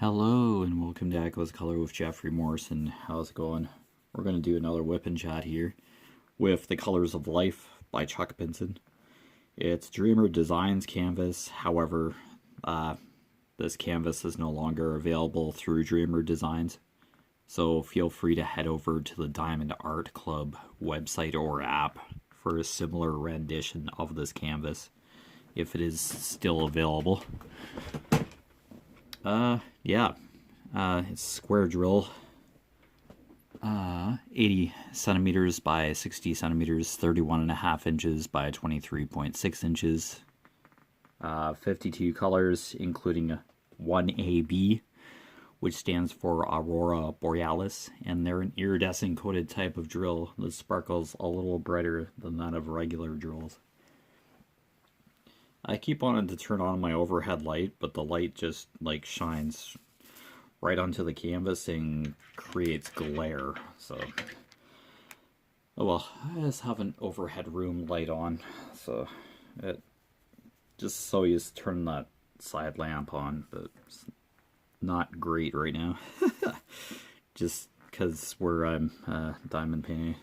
Hello and welcome to Echoes Color with Jefferey Morrison. How's it going? We're going to do another WIP and chat here with The Colors of Life by Chuck Benson. It's Dreamer Designs canvas, however, this canvas is no longer available through Dreamer Designs, so feel free to head over to the Diamond Art Club website or app for a similar rendition of this canvas, if it is still available. It's square drill, 80 centimeters by 60 centimeters, 31.5 inches by 23.6 inches, 52 colors, including 1AB, which stands for Aurora Borealis, and they're an iridescent coated type of drill that sparkles a little brighter than that of regular drills. I keep wanting to turn on my overhead light, but the light just shines right onto the canvas and creates glare. So, oh well, I just have an overhead room light on, so it just so you just turn that side lamp on, but it's not great right now. Just because where I'm diamond painting.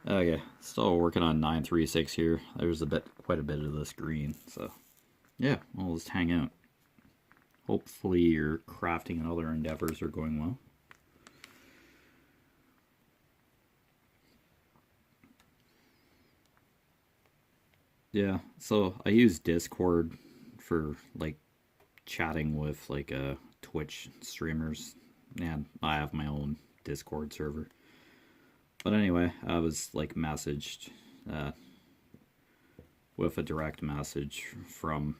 Okay, still working on 936 here. There's quite a bit of this green, so yeah, we'll just hang out. Hopefully your crafting and other endeavors are going well. Yeah, so I use Discord for chatting with Twitch streamers, and I have my own Discord server. But anyway, I was messaged with a direct message from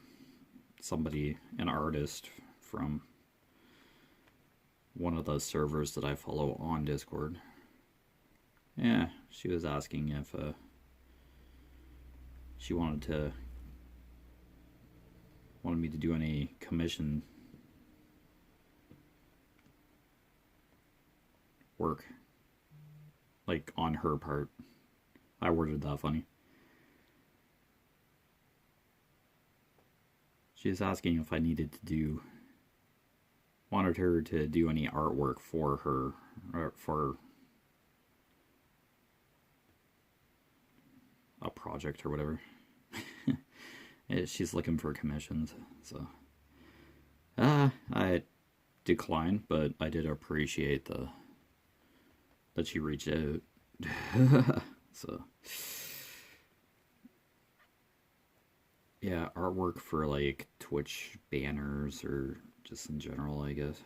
somebody, an artist from one of the servers that I follow on Discord. Yeah, she was asking if she wanted me to do any commission work, on her part. I worded that funny. She was asking if I wanted her to do any artwork for her, or for a project or whatever. She's looking for commissions, so I declined, but I did appreciate that she reached out. So yeah, artwork for Twitch banners or just in general, I guess.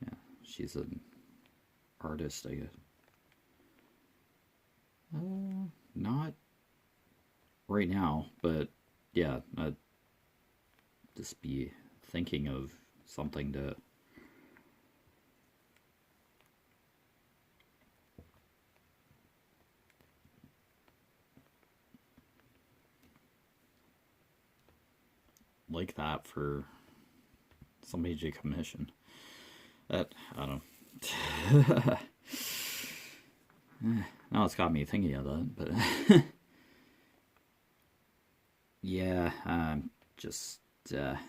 Yeah, she's an artist, I guess. Not right now, but yeah, I'd just be thinking of something to like that for somebody to commission. That, I don't know. Now it's got me thinking of that, but yeah, I'm just kind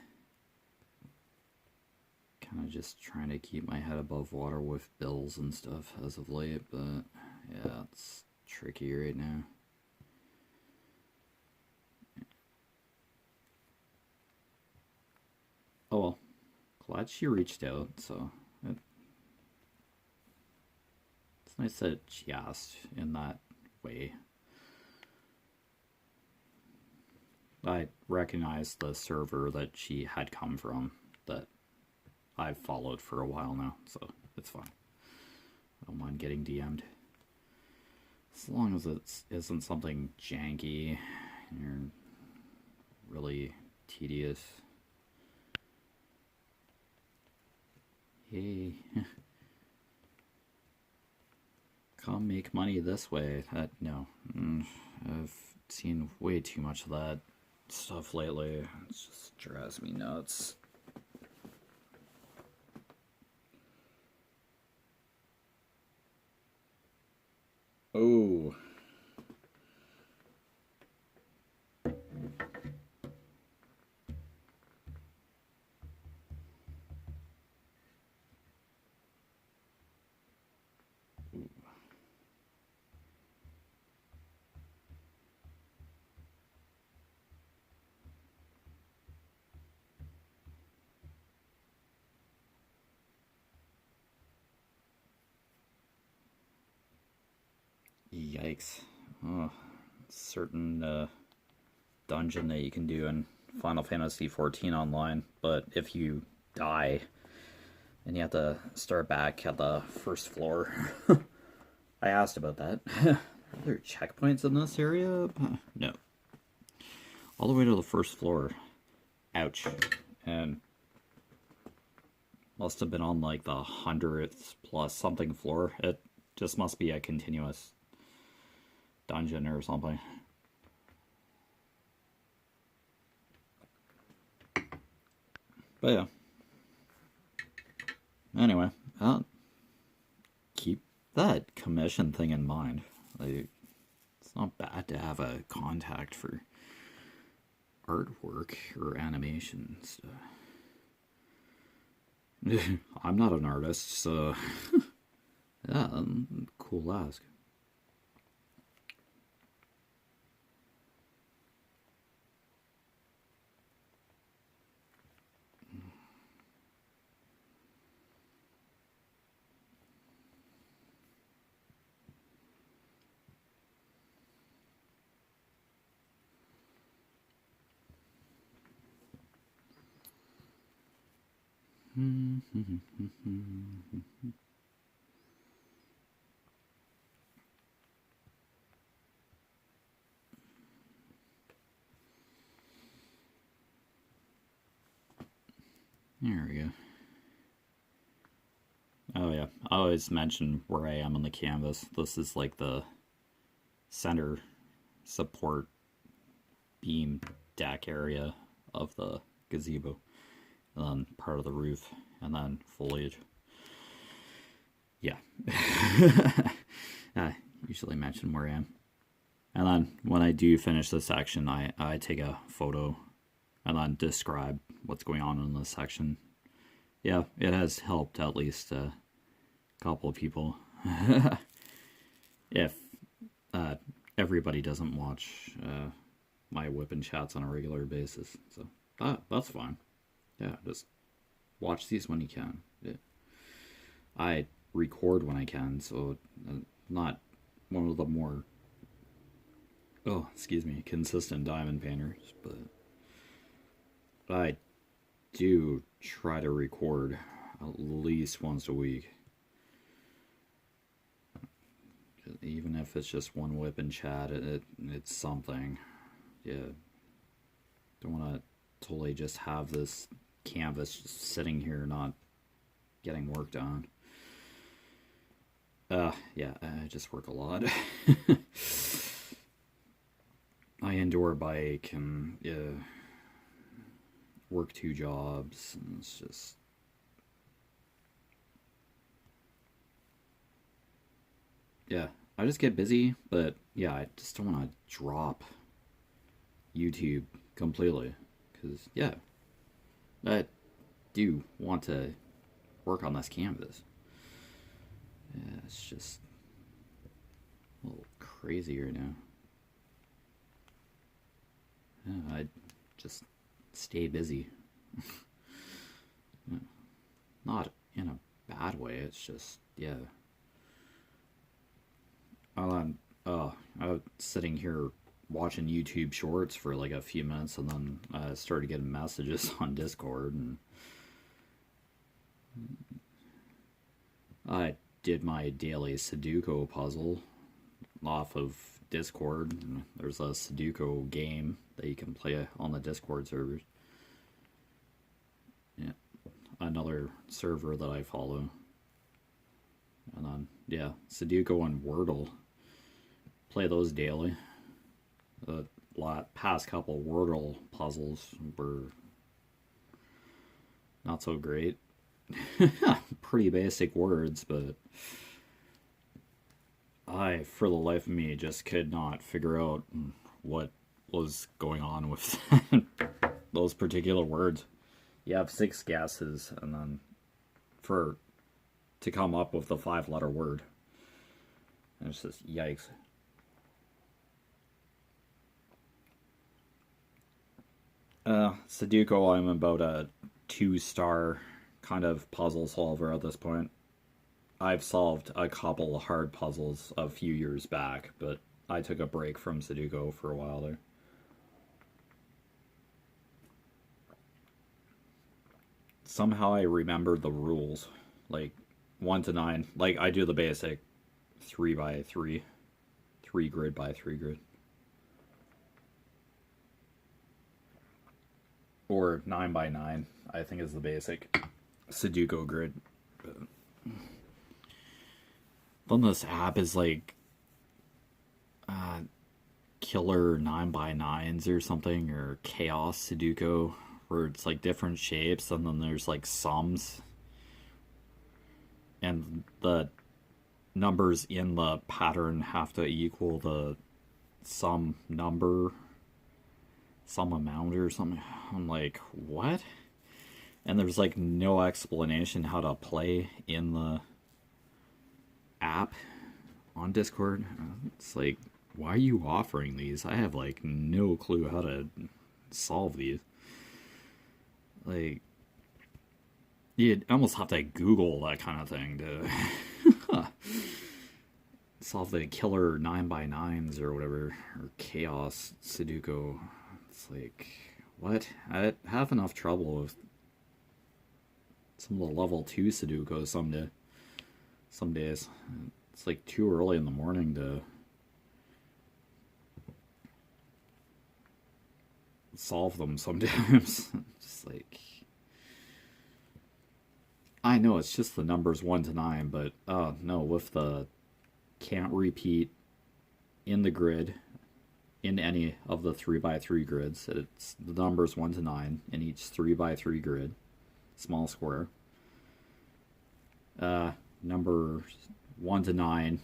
of just trying to keep my head above water with bills and stuff as of late, but yeah, it's tricky right now. Oh well, glad she reached out, so it's nice that she asked in that way. I recognize the server that she had come from that I've followed for a while now, so it's fine. I don't mind getting DM'd. As long as it isn't something janky or really tedious. Hey, come make money this way. No. I've seen way too much of that stuff lately. It just drives me nuts. Oh. Yikes. Oh, certain dungeon that you can do in Final Fantasy XIV online, but if you die, and you have to start back at the first floor. I asked about that. Are there checkpoints in this area? No. All the way to the first floor. Ouch. And must have been on like the 100th plus something floor. It just must be a continuous dungeon or something. But yeah. Anyway, keep that commission thing in mind. Like, it's not bad to have a contact for artwork or animation stuff. I'm not an artist, so yeah, cool ask. There we go. Oh yeah, I always mention where I am on the canvas. This is like the center support beam deck area of the gazebo. And then part of the roof, and then foliage. Yeah. I usually mention where I am. And then when I do finish the section, I take a photo and then describe what's going on in this section. Yeah, it has helped at least a couple of people. If everybody doesn't watch my WIP and chats on a regular basis. So that's fine. Yeah, just watch these when you can. Yeah. I record when I can, so not one of the more, consistent diamond painters, but I do try to record at least once a week. Even if it's just one WIP and chat, it's something. Yeah. Don't want to totally just have this canvas just sitting here not getting work done. Yeah, I just work a lot. I indoor bike and work 2 jobs, and it's just yeah, I just get busy, but yeah, I just don't want to drop YouTube completely, because yeah, I do want to work on this canvas. Yeah, it's just a little crazy right now. Yeah, I just stay busy. Yeah. Not in a bad way, it's just, yeah. I was sitting here watching YouTube shorts for like a few minutes, and then I started getting messages on Discord, and I did my daily Suduko puzzle off of Discord. There's a Sudoku game that you can play on the Discord servers. Yeah, another server that I follow. And then, yeah, Sudoku and Wordle. Play those daily. The past couple Wordle puzzles were not so great. Pretty basic words, but I, for the life of me, just could not figure out what was going on with those particular words. You have 6 guesses, and then to come up with the 5-letter word. And it's just yikes. Sudoku, I'm about a 2-star kind of puzzle solver at this point. I've solved a couple hard puzzles a few years back, but I took a break from Sudoku for a while there. Somehow I remembered the rules, like 1 to 9. Like I do the basic 3 by 3, 3 grid by 3 grid. Or 9 by 9, I think is the basic Sudoku grid. But then this app is like killer 9 by 9s or something, or chaos Sudoku, where it's like different shapes and then there's like sums. And the numbers in the pattern have to equal the some number, some amount or something. I'm like, what? And there's like no explanation how to play in the app on Discord. It's like, why are you offering these? I have like no clue how to solve these. Like, you'd almost have to Google that kind of thing to solve the killer 9 by 9s or whatever, or chaos Sudoku. It's like, what? I have enough trouble with some of the level 2 Sudoku some days. It's like too early in the morning to solve them sometimes. Just like, I know it's just the numbers 1 to 9, but no, with the can't repeat in the grid, in any of the 3 by 3 grids, it's the numbers 1 to 9 in each 3 by 3 grid, small square. Numbers 1 to 9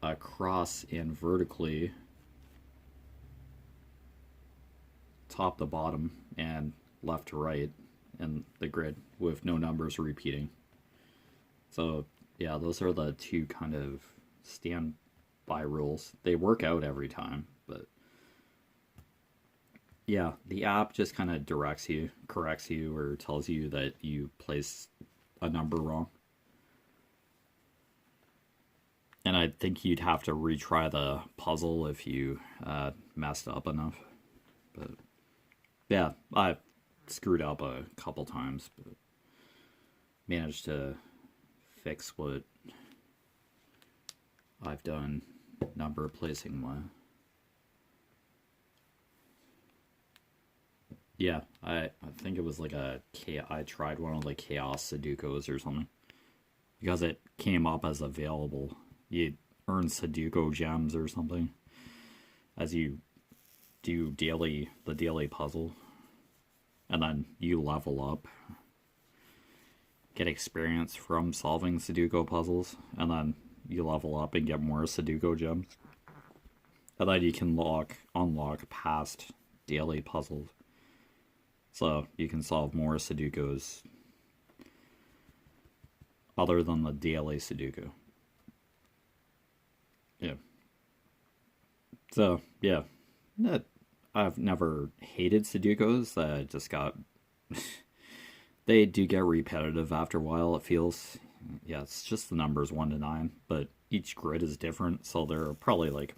across and vertically, top to bottom and left to right in the grid, with no numbers repeating. So yeah, those are the two kind of standby rules. They work out every time, but yeah, the app just kind of directs you, corrects you, or tells you that you placed a number wrong. And I think you'd have to retry the puzzle if you messed up enough. But yeah, I screwed up a couple times, but managed to fix what I've done number placing my. Yeah, I think it was like I tried one of the chaos Sudokus or something, because it came up as available. You earn Sudoku gems or something as you do the daily puzzle, and then you level up, get experience from solving Sudoku puzzles, and then you level up and get more Sudoku gems, and then you can unlock past daily puzzles, so you can solve more Sudokus other than the daily Sudoku. Yeah. So yeah, I've never hated Sudokus. I just got they do get repetitive after a while, it feels. Yeah, it's just the numbers 1 to 9, but each grid is different, so there are probably like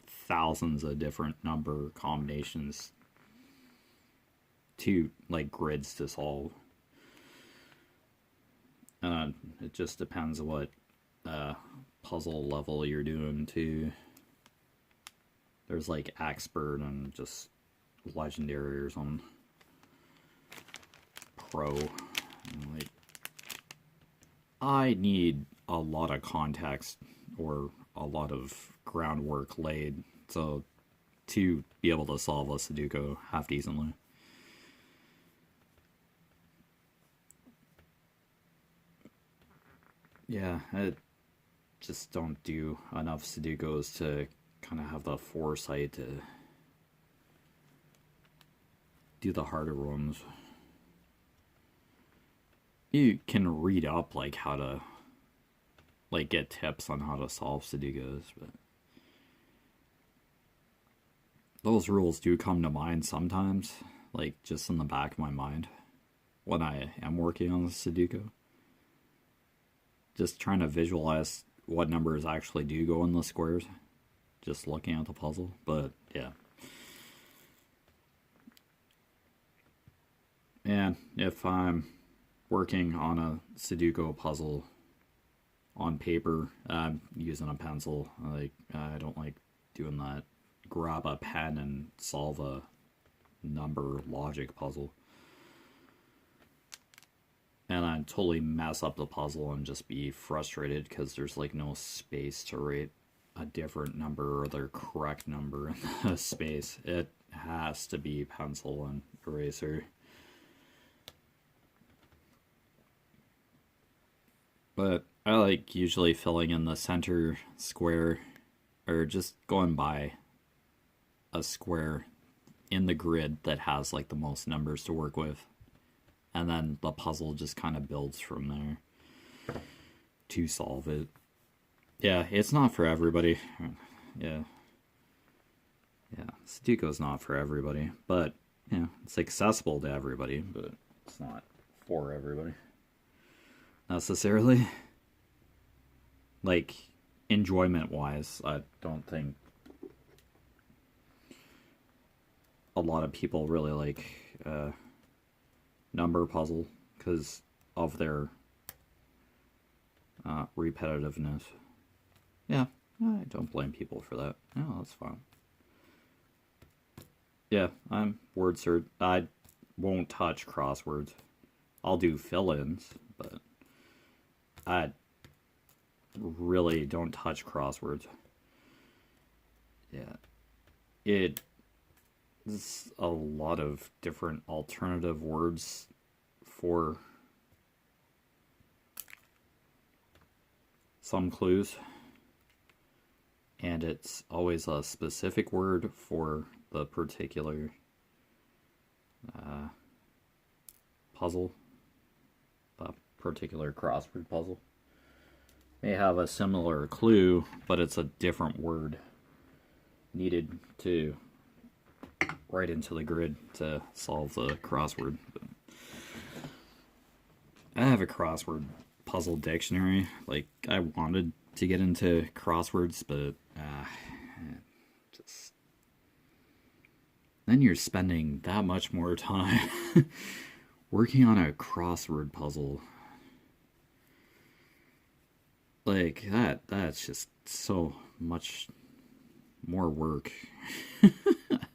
thousands of different number combinations to like grids to solve. It just depends what puzzle level you're doing too. There's like expert and just legendary or something. Pro. Like, I need a lot of context or a lot of groundwork laid so to be able to solve a Sudoku half decently. Yeah, I just don't do enough Sudokus to kind of have the foresight to do the harder ones. You can read up like how to like get tips on how to solve Sudokus, but those rules do come to mind sometimes, like just in the back of my mind when I am working on the Sudoku. just trying to visualize what numbers actually do go in the squares, just looking at the puzzle, but yeah. And if I'm working on a Sudoku puzzle on paper, I'm using a pencil. I don't like doing that. Grab a pen and solve a number logic puzzle. And I totally mess up the puzzle and just be frustrated because there's like no space to write a different number or the correct number in the space. It has to be pencil and eraser. But I like usually filling in the center square, or just going by a square in the grid that has like the most numbers to work with. And then the puzzle just kind of builds from there to solve it. Yeah, it's not for everybody. Yeah. Sudoku's not for everybody. But, it's accessible to everybody, but it's not for everybody necessarily. Like, enjoyment-wise, I don't think a lot of people really like number puzzle because of their repetitiveness. Yeah, I don't blame people for that. No, that's fine. Yeah, I'm word search. I won't touch crosswords. I'll do fill-ins, but I really don't touch crosswords. Yeah, it's a lot of different alternative words for some clues, and it's always a specific word for the particular puzzle, a particular crossword puzzle. May have a similar clue, but it's a different word needed to write into the grid to solve the crossword. But I have a crossword puzzle dictionary. Like, I wanted to get into crosswords, but just then you're spending that much more time working on a crossword puzzle. Like, that's just so much more work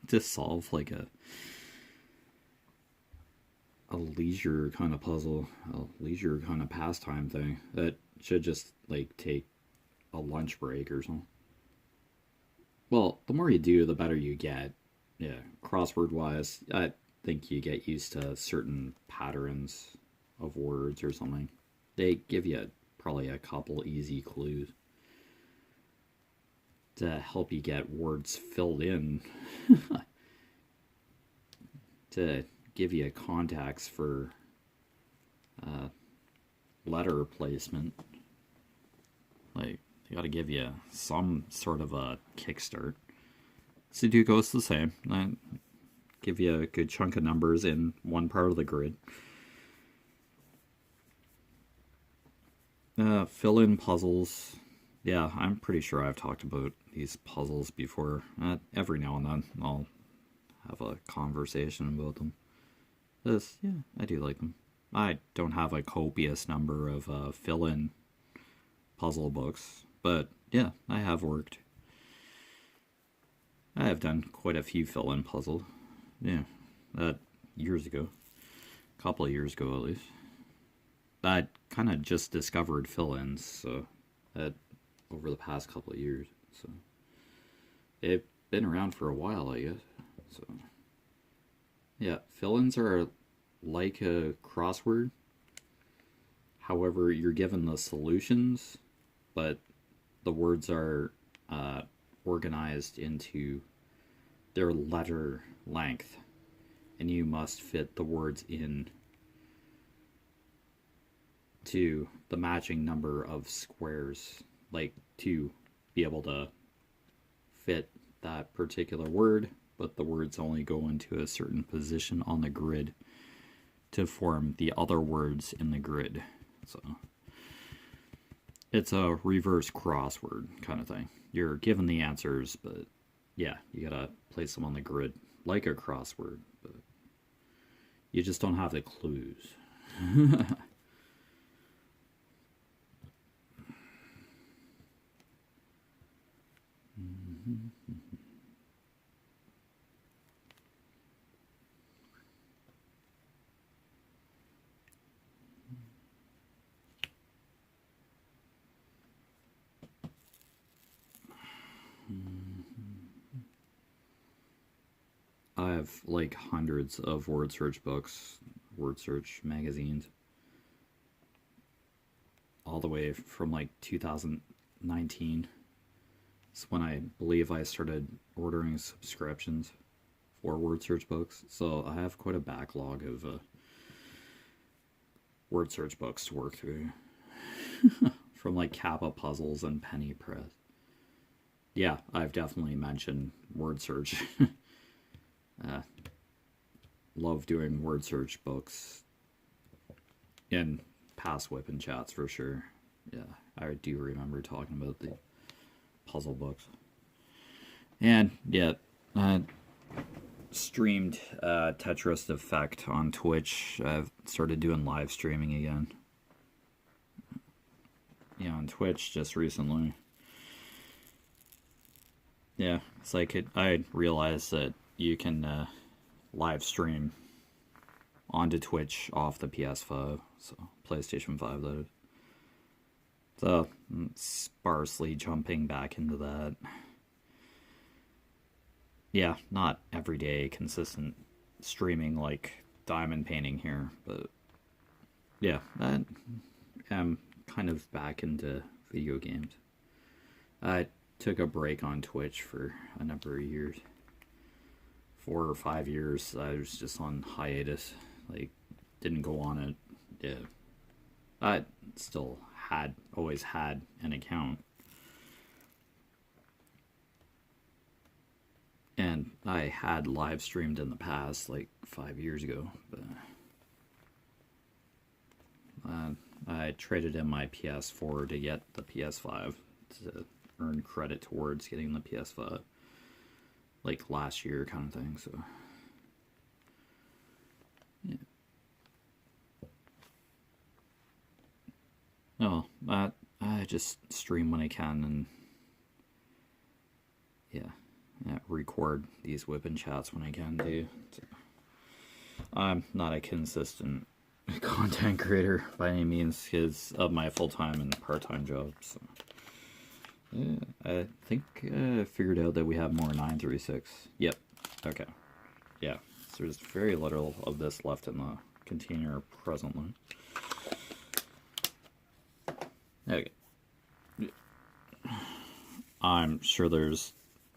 to solve like a leisure kind of puzzle, a leisure kind of pastime thing. That should just like take a lunch break or something. Well, the more you do, the better you get. Yeah, crossword wise, I think you get used to certain patterns of words or something. They give you probably a couple easy clues to help you get words filled in to give you contacts for letter placement. Like, they gotta give you some sort of a kickstart. Sudoku's the same. I give you a good chunk of numbers in one part of the grid. Fill-in puzzles. Yeah, I'm pretty sure I've talked about these puzzles before. Every now and then I'll have a conversation about them. Yeah, I do like them. I don't have a copious number of fill-in puzzle books, but yeah, I have worked. I have done quite a few fill-in puzzles. Yeah, years ago. A couple of years ago, at least. I kind of just discovered fill-ins, so over the past couple of years. So they've been around for a while, I guess. So yeah, fill-ins are like a crossword. However, you're given the solutions, but the words are organized into their letter length, and you must fit the words in to the matching number of squares, like to be able to fit that particular word, but the words only go into a certain position on the grid to form the other words in the grid. So It's a reverse crossword kind of thing. You're given the answers, but yeah, you gotta place them on the grid like a crossword, but you just don't have the clues. I have like hundreds of word search books, word search magazines, all the way from like 2019. It's when I believe I started ordering subscriptions for word search books. So I have quite a backlog of word search books to work through. From like Kappa Puzzles and Penny Press. Yeah, I've definitely mentioned word search. Love doing word search books in past WIP and chats for sure. Yeah, I do remember talking about the puzzle books. And yeah, I streamed Tetris Effect on Twitch. I've started doing live streaming again. Yeah, on Twitch just recently. Yeah, it's like I realized that you can live stream onto Twitch off the PS5, so PlayStation 5 that is. So sparsely jumping back into that. Yeah, not everyday consistent streaming like diamond painting here, but yeah, I am kind of back into video games. I took a break on Twitch for a number of years. 4 or 5 years I was just on hiatus, like didn't go on it. Yeah, I still always had an account, and I had live streamed in the past like 5 years ago, but I traded in my PS4 to get the PS5 to earn credit towards getting the PS5 like last year kind of thing. So yeah. No, I just stream when I can, and yeah, record these WIP and chats when I can too. So I'm not a consistent content creator by any means because of my full-time and part-time job. So yeah, I think I figured out that we have more 936. Yep. Okay. Yeah. So there's very little of this left in the container presently. Okay. I'm sure there's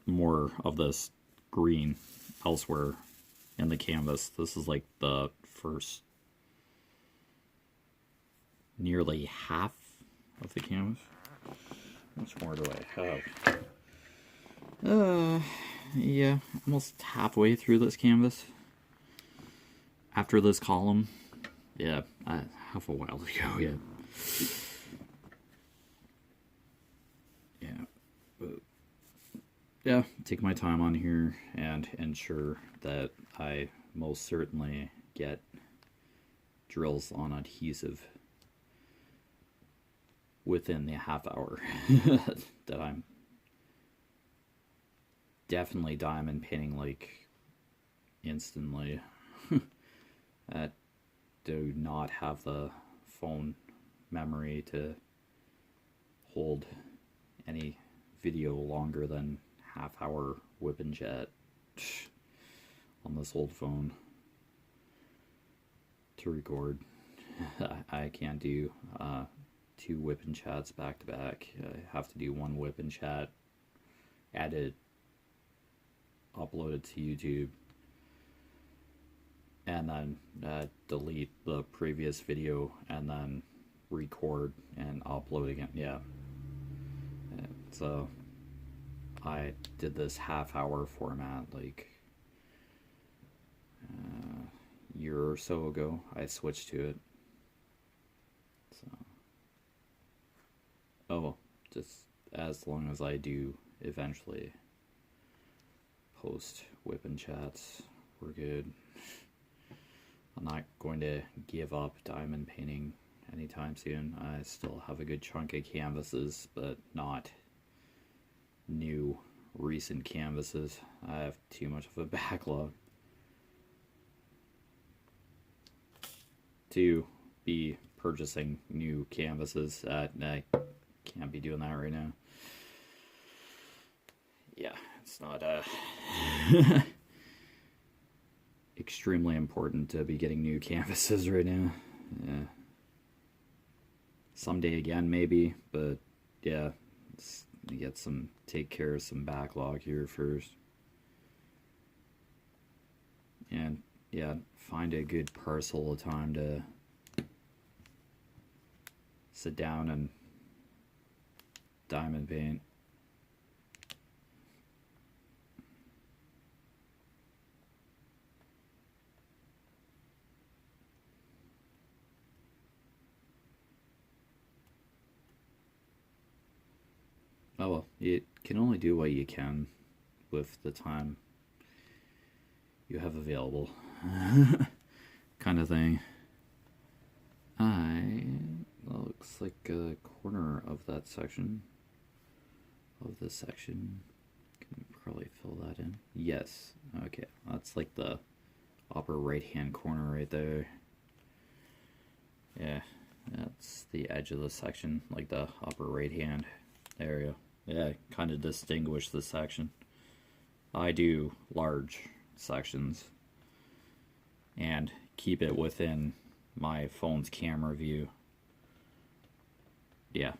more of this green elsewhere in the canvas. This is like the first nearly half of the canvas. How much more do I have? Yeah, almost halfway through this canvas. After this column, yeah, I have a while to go. Yeah. Yeah, take my time on here and ensure that I most certainly get drills on adhesive within the half hour that I'm definitely diamond painting like instantly. I do not have the phone memory to hold any video longer than half-hour whip and chat on this old phone to record. I can't do 2 whip and chats back to back. I have to do 1 whip and chat, edit, upload it to YouTube, and then delete the previous video and then record and upload again. Yeah. So I did this half-hour format like a year or so ago. I switched to it. So, just as long as I do eventually post WIP and chats, we're good. I'm not going to give up diamond painting anytime soon. I still have a good chunk of canvases, but not new recent canvases. I have too much of a backlog to be purchasing new canvases. I can't be doing that right now. Yeah, it's not extremely important to be getting new canvases right now. Yeah. Someday again, maybe, but yeah, take care of some backlog here first. And yeah, find a good parcel of time to sit down and diamond paint. Oh well, you can only do what you can with the time you have available. Kind of thing. Looks like a corner of that section. Of this section. Can probably fill that in. Yes. Okay. That's like the upper right hand corner right there. Yeah. That's the edge of the section. Like the upper right hand area. Yeah, kind of distinguish the section. I do large sections and keep it within my phone's camera view. Yeah,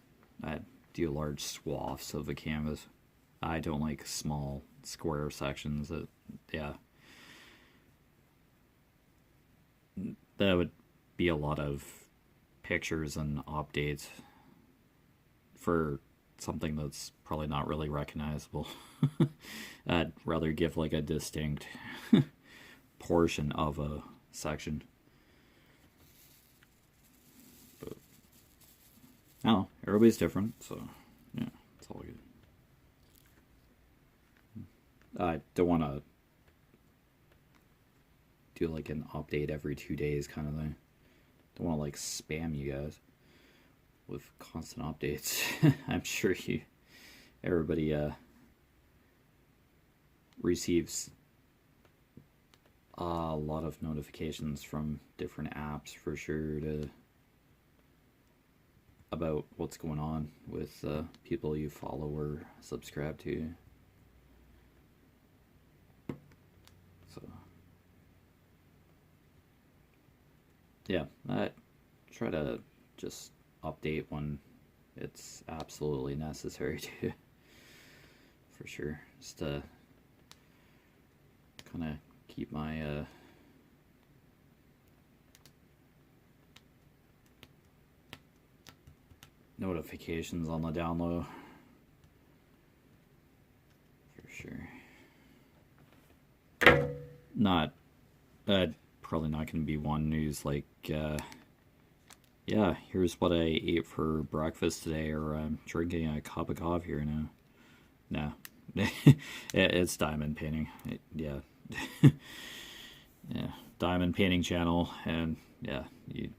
I do large swaths of a canvas. I don't like small square sections. Yeah, that would be a lot of pictures and updates for something that's probably not really recognizable. I'd rather give like a distinct portion of a section. But I don't know, everybody's different, so yeah, it's all good. I don't want to do like an update every 2 days kind of thing. Don't want to like spam you guys with constant updates. I'm sure everybody receives a lot of notifications from different apps for sure about what's going on with people you follow or subscribe to. So yeah, I try to just update when it's absolutely necessary to, for sure, just to kind of keep my notifications on the down low, for sure. Probably not going to be one who's like, yeah, here's what I ate for breakfast today, or I'm drinking a cup of coffee here now. No. It's diamond painting. Yeah. Yeah. Diamond painting channel, and yeah, you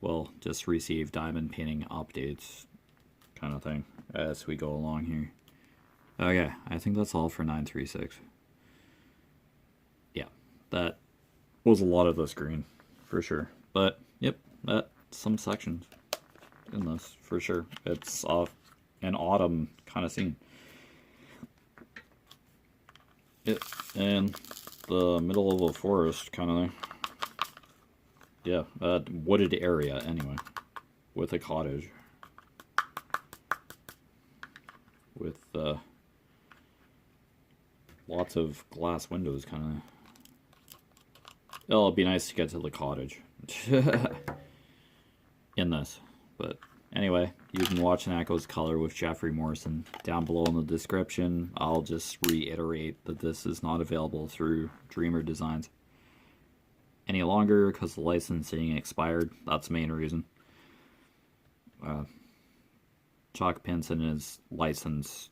will just receive diamond painting updates kind of thing as we go along here. Okay, I think that's all for 936. Yeah, that was a lot of the screen, for sure. But, yep, that's some sections in this, for sure. It's an autumn kind of scene. And the middle of a forest kind of thing. Yeah, wooded area, anyway. With a cottage. With lots of glass windows, kind of. It'll be nice to get to the cottage in this. But anyway, you can watch an Echoes Color with Jefferey Morrison down below in the description. I'll just reiterate that this is not available through Dreamer Designs any longer because the licensing expired. That's the main reason. Chalk Pinson is licensed,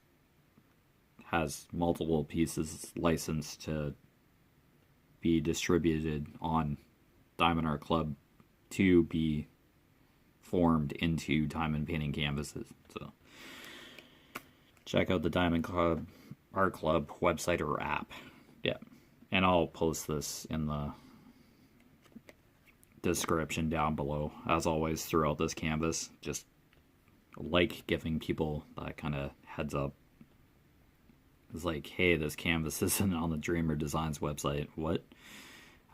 has multiple pieces licensed to be distributed on Diamond Art Club to be formed into diamond painting canvases. So check out the Diamond Club Art Club website or app. Yeah. And I'll post this in the description down below, as always, throughout this canvas. Just like giving people that kind of heads up. It's like, hey, this canvas isn't on the Dreamer Designs website. What?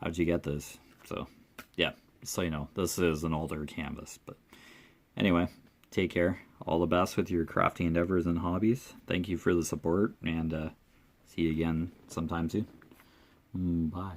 How'd you get this? So, yeah, so you know, this is an older canvas. But anyway, take care. All the best with your crafty endeavors and hobbies. Thank you for the support, and see you again sometime soon. Bye.